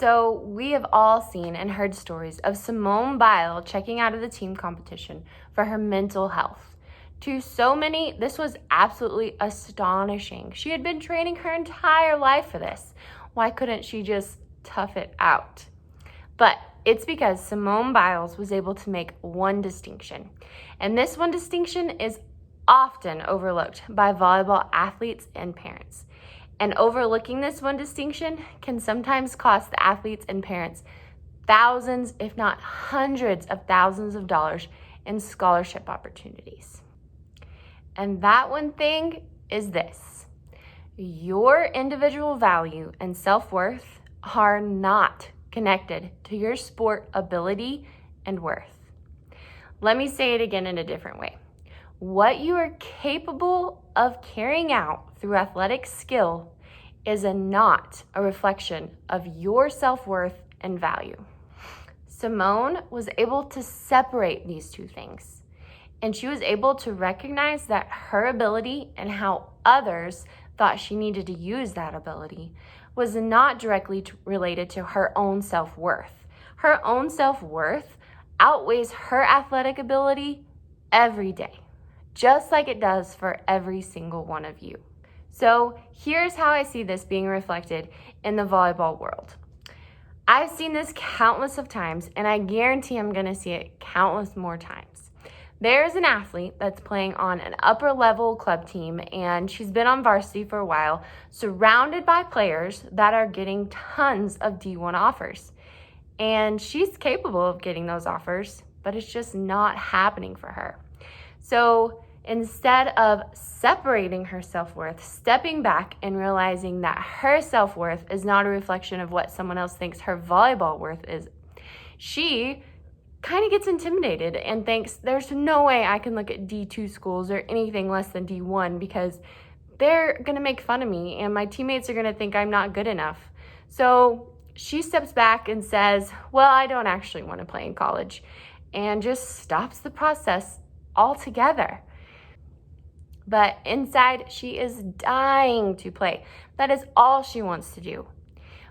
So we have all seen and heard stories of Simone Biles checking out of the team competition for her mental health. To so many, this was absolutely astonishing. She had been training her entire life for this. Why couldn't she just tough it out? But it's because Simone Biles was able to make one distinction. And this one distinction is often overlooked by volleyball athletes and parents. And overlooking this one distinction can sometimes cost the athletes and parents thousands, if not hundreds of thousands of dollars in scholarship opportunities. And that one thing is this: your individual value and self-worth are not connected to your sport ability and worth. Let me say it again in a different way. What you are capable of carrying out through athletic skill is not a reflection of your self-worth and value. Simone was able to separate these two things, and she was able to recognize that her ability and how others thought she needed to use that ability was not directly related to her own self-worth. Her own self-worth outweighs her athletic ability every day, just like it does for every single one of you. So here's how I see this being reflected in the volleyball world. I've seen this countless of times, and I guarantee I'm going to see it countless more times. There's an athlete that's playing on an upper level club team, and she's been on varsity for a while, surrounded by players that are getting tons of D1 offers. And she's capable of getting those offers, but it's just not happening for her. So instead of separating her self-worth, stepping back and realizing that her self-worth is not a reflection of what someone else thinks her volleyball worth is, she kind of gets intimidated and thinks there's no way I can look at D2 schools or anything less than D1 because they're going to make fun of me and my teammates are going to think I'm not good enough. So she steps back and says, well, I don't actually want to play in college, and just stops the process altogether. But inside, she is dying to play. That is all she wants to do.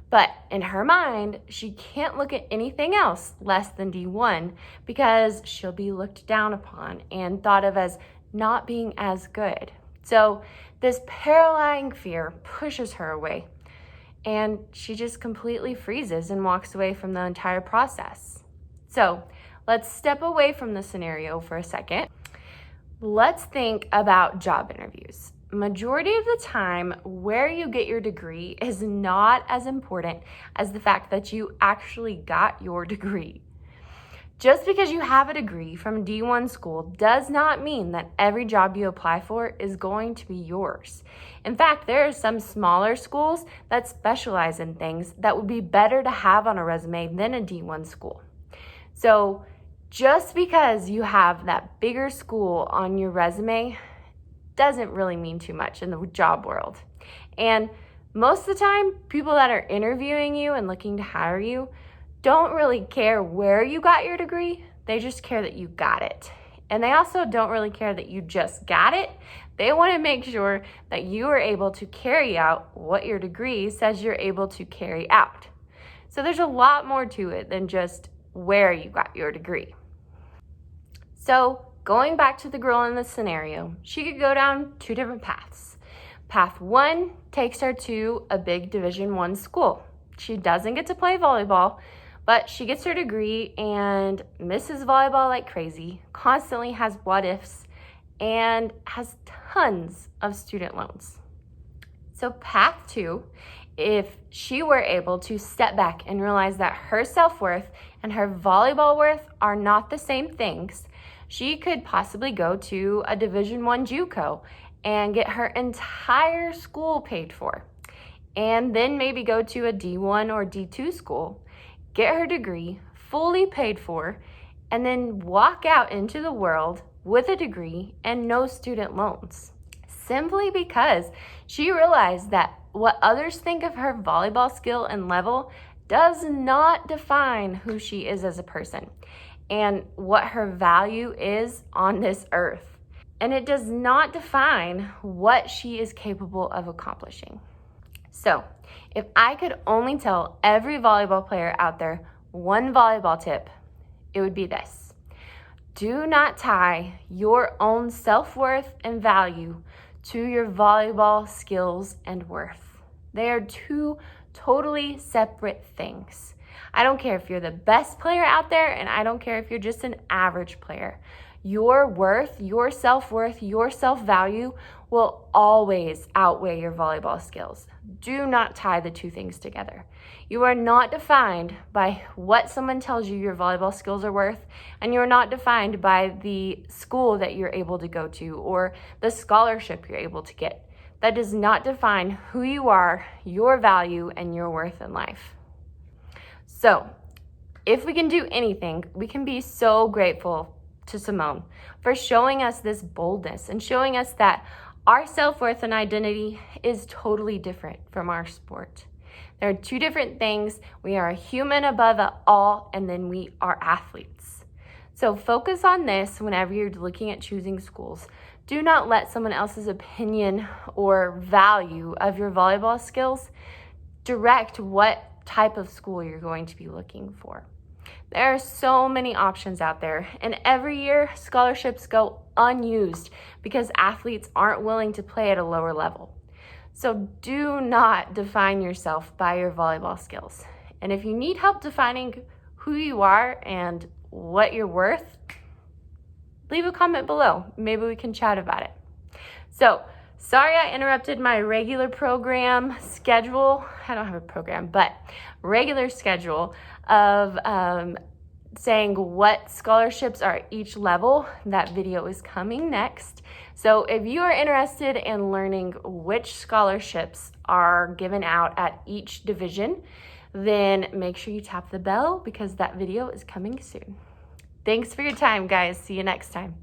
But in her mind, she can't look at anything else less than D1 because she'll be looked down upon and thought of as not being as good. So this paralyzing fear pushes her away, and she just completely freezes and walks away from the entire process. So let's step away from the scenario for a second. Let's think about job interviews. Majority of the time, where you get your degree is not as important as the fact that you actually got your degree. Just because you have a degree from D1 school does not mean that every job you apply for is going to be yours. In fact, there are some smaller schools that specialize in things that would be better to have on a resume than a D1 school. So just because you have that bigger school on your resume doesn't really mean too much in the job world. And most of the time, people that are interviewing you and looking to hire you don't really care where you got your degree. They just care that you got it. And they also don't really care that you just got it. They want to make sure that you are able to carry out what your degree says you're able to carry out. So there's a lot more to it than just where you got your degree. So going back to the girl in this scenario, she could go down two different paths. Path one takes her to a big Division I school. She doesn't get to play volleyball, but she gets her degree and misses volleyball like crazy, constantly has what ifs, and has tons of student loans. So path two, if she were able to step back and realize that her self-worth and her volleyball worth are not the same things, she could possibly go to a Division I JUCO and get her entire school paid for, and then maybe go to a D1 or D2 school, get her degree fully paid for, and then walk out into the world with a degree and no student loans. Simply because she realized that what others think of her volleyball skill and level does not define who she is as a person and what her value is on this earth. And it does not define what she is capable of accomplishing. So, if I could only tell every volleyball player out there one volleyball tip, it would be this. Do not tie your own self-worth and value to your volleyball skills and worth. They are two totally separate things. I don't care if you're the best player out there, and I don't care if you're just an average player. Your worth, your self-worth, your self-value will always outweigh your volleyball skills. Do not tie the two things together. You are not defined by what someone tells you your volleyball skills are worth, and you're not defined by the school that you're able to go to or the scholarship you're able to get. That does not define who you are, your value, and your worth in life. So, if we can do anything, we can be so grateful to Simone for showing us this boldness and showing us that our self-worth and identity is totally different from our sport. There are two different things. We are a human above all, and then we are athletes. So focus on this whenever you're looking at choosing schools. Do not let someone else's opinion or value of your volleyball skills direct what type of school you're going to be looking for. There are so many options out there, and every year scholarships go unused because athletes aren't willing to play at a lower level. So do not define yourself by your volleyball skills. And if you need help defining who you are and what you're worth, leave a comment below. Maybe we can chat about it. So, sorry I interrupted my regular program schedule. I don't have a program, but regular schedule of saying what scholarships are at each level. That video is coming next. So if you are interested in learning which scholarships are given out at each division, then make sure you tap the bell because that video is coming soon. Thanks for your time, guys. See you next time.